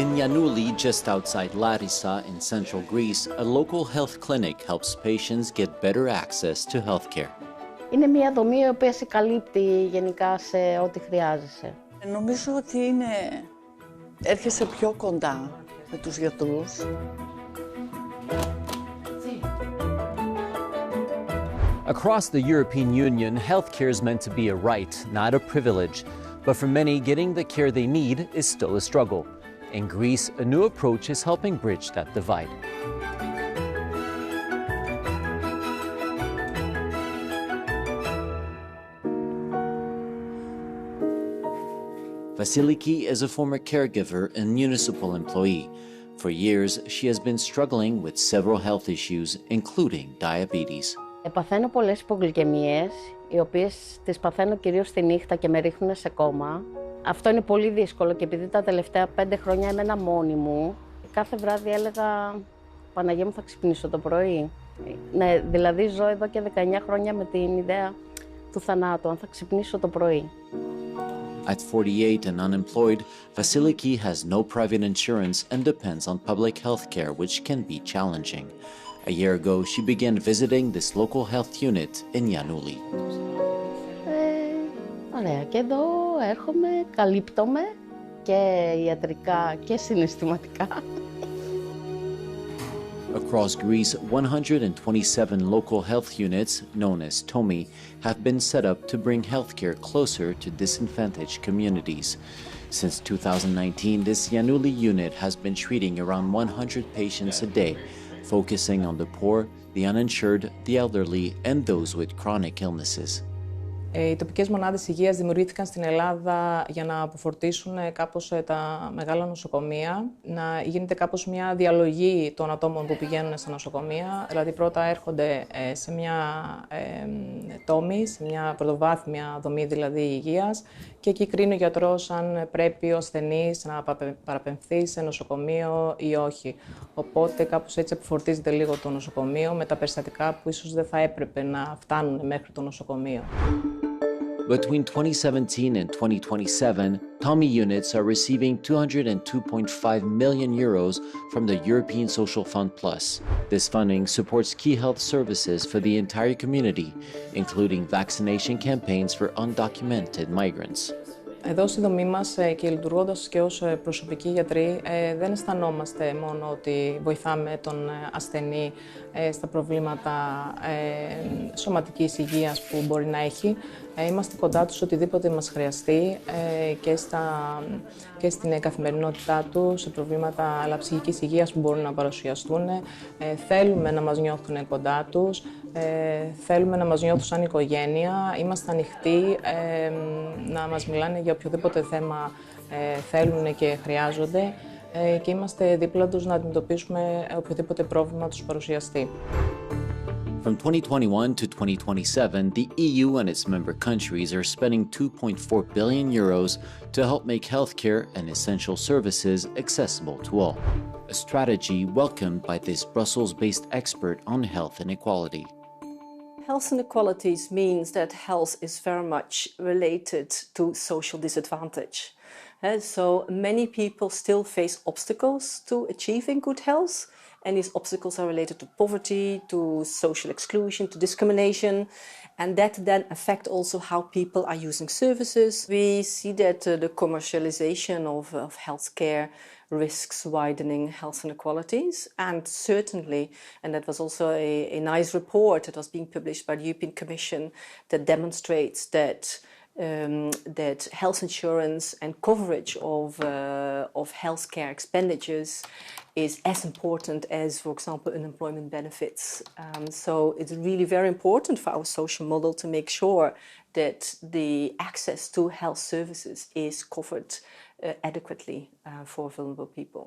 In Yanouli, just outside Larissa in central Greece, a local health clinic helps patients get better access to healthcare. Είναι μια δομή η οποία σε καλύπτει γενικά σε ό,τι χρειάζεσαι. Νομίζω ότι έρχεσαι πιο κοντά με τους γιατρούς. Across the European Union, healthcare is meant to be a right, not a privilege. But for many, getting the care they need is still a struggle. In Greece, a new approach is helping bridge that divide. Vasiliki is a former caregiver and municipal employee. For years, she has been struggling with several health issues, including diabetes. Παθαίνω πολλές υπογλυκαιμίες, οι οποίες τις παθαίνω κυρίως τη νύχτα και με ρίχνουν σε κόμμα. Αυτό είναι πολύ δύσκολο και επειδή τα τελευταία 5 χρόνια έμενα μόνη μου, κάθε βράδυ έλεγα «Παναγία μου, θα ξυπνήσω το πρωί». Ναι, δηλαδή ζω εδώ και 19 χρόνια με την ιδέα του θανάτου, αν θα ξυπνήσω το πρωί. At 48 and unemployed, Vasiliki has no private insurance and depends on public health care, which can be challenging. A year ago, she began visiting this local health unit in Yanouli. Ωραία, και εδώ έρχομαι, καλύπτομαι και ιατρικά και συναισθηματικά. Across Greece, 127 local health units, known as TOMI, have been set up to bring healthcare closer to disadvantaged communities. Since 2019, this Yanouli unit has been treating around 100 patients a day, focusing on the poor, the uninsured, the elderly, and those with chronic illnesses. Οι τοπικές μονάδες υγείας δημιουργήθηκαν στην Ελλάδα για να αποφορτήσουν κάπως τα μεγάλα νοσοκομεία, να γίνεται κάπως μια διαλογή των ατόμων που πηγαίνουν στα νοσοκομεία. Δηλαδή πρώτα έρχονται σε μια τόμη, σε μια πρωτοβάθμια δομή δηλαδή υγείας και εκεί κρίνει ο γιατρός αν πρέπει ο ασθενής να παραπεμφθεί σε νοσοκομείο ή όχι. Οπότε κάπως έτσι αποφορτίζεται λίγο το νοσοκομείο με τα περιστατικά που ίσως δεν θα έπρεπε να φτάνουν μέχρι το νοσοκομείο. Between 2017 and 2027, TOMI units are receiving 202.5 million euros from the European Social Fund Plus. This funding supports key health services for the entire community, including vaccination campaigns for undocumented migrants. Εδώ στη δομή μας και λειτουργώντας και ως προσωπικοί γιατροί, δεν αισθανόμαστε μόνο ότι βοηθάμε τον ασθενή στα προβλήματα σωματικής υγείας που μπορεί να έχει. Είμαστε κοντά τους οτιδήποτε μας χρειαστεί και στην καθημερινότητά του, σε προβλήματα αλλά ψυχικής υγείας που μπορούν να παρουσιαστούν. Θέλουμε να μας νιώθουν κοντά τους, θέλουμε να μας νιώθουν σαν οικογένεια. Είμαστε ανοιχτοί να μας μιλάνε για οποιοδήποτε θέμα θέλουν και χρειάζονται και είμαστε δίπλα τους να αντιμετωπίσουμε οποιοδήποτε πρόβλημα τους παρουσιαστεί. From 2021 to 2027, the EU and its member countries are spending 2.4 billion euros to help make healthcare and essential services accessible to all. A strategy welcomed by this Brussels-based expert on health inequality. Health inequalities means that health is very much related to social disadvantage. So many people still face obstacles to achieving good health. And these obstacles are related to poverty, to social exclusion, to discrimination, and that then affect also how people are using services. We see that the commercialization of healthcare risks widening health inequalities, and certainly, and that was also a nice report that was being published by the European Commission that demonstrates that that health insurance and coverage of healthcare expenditures is as important as, for example, unemployment benefits. So it's really very important for our social model to make sure that the access to health services is covered adequately for vulnerable people.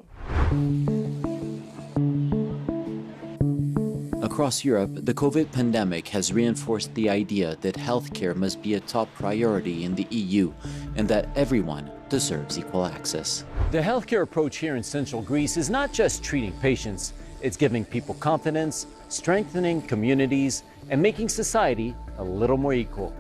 Across Europe, the COVID pandemic has reinforced the idea that healthcare must be a top priority in the EU and that everyone deserves equal access. The healthcare approach here in central Greece is not just treating patients, it's giving people confidence, strengthening communities, and making society a little more equal.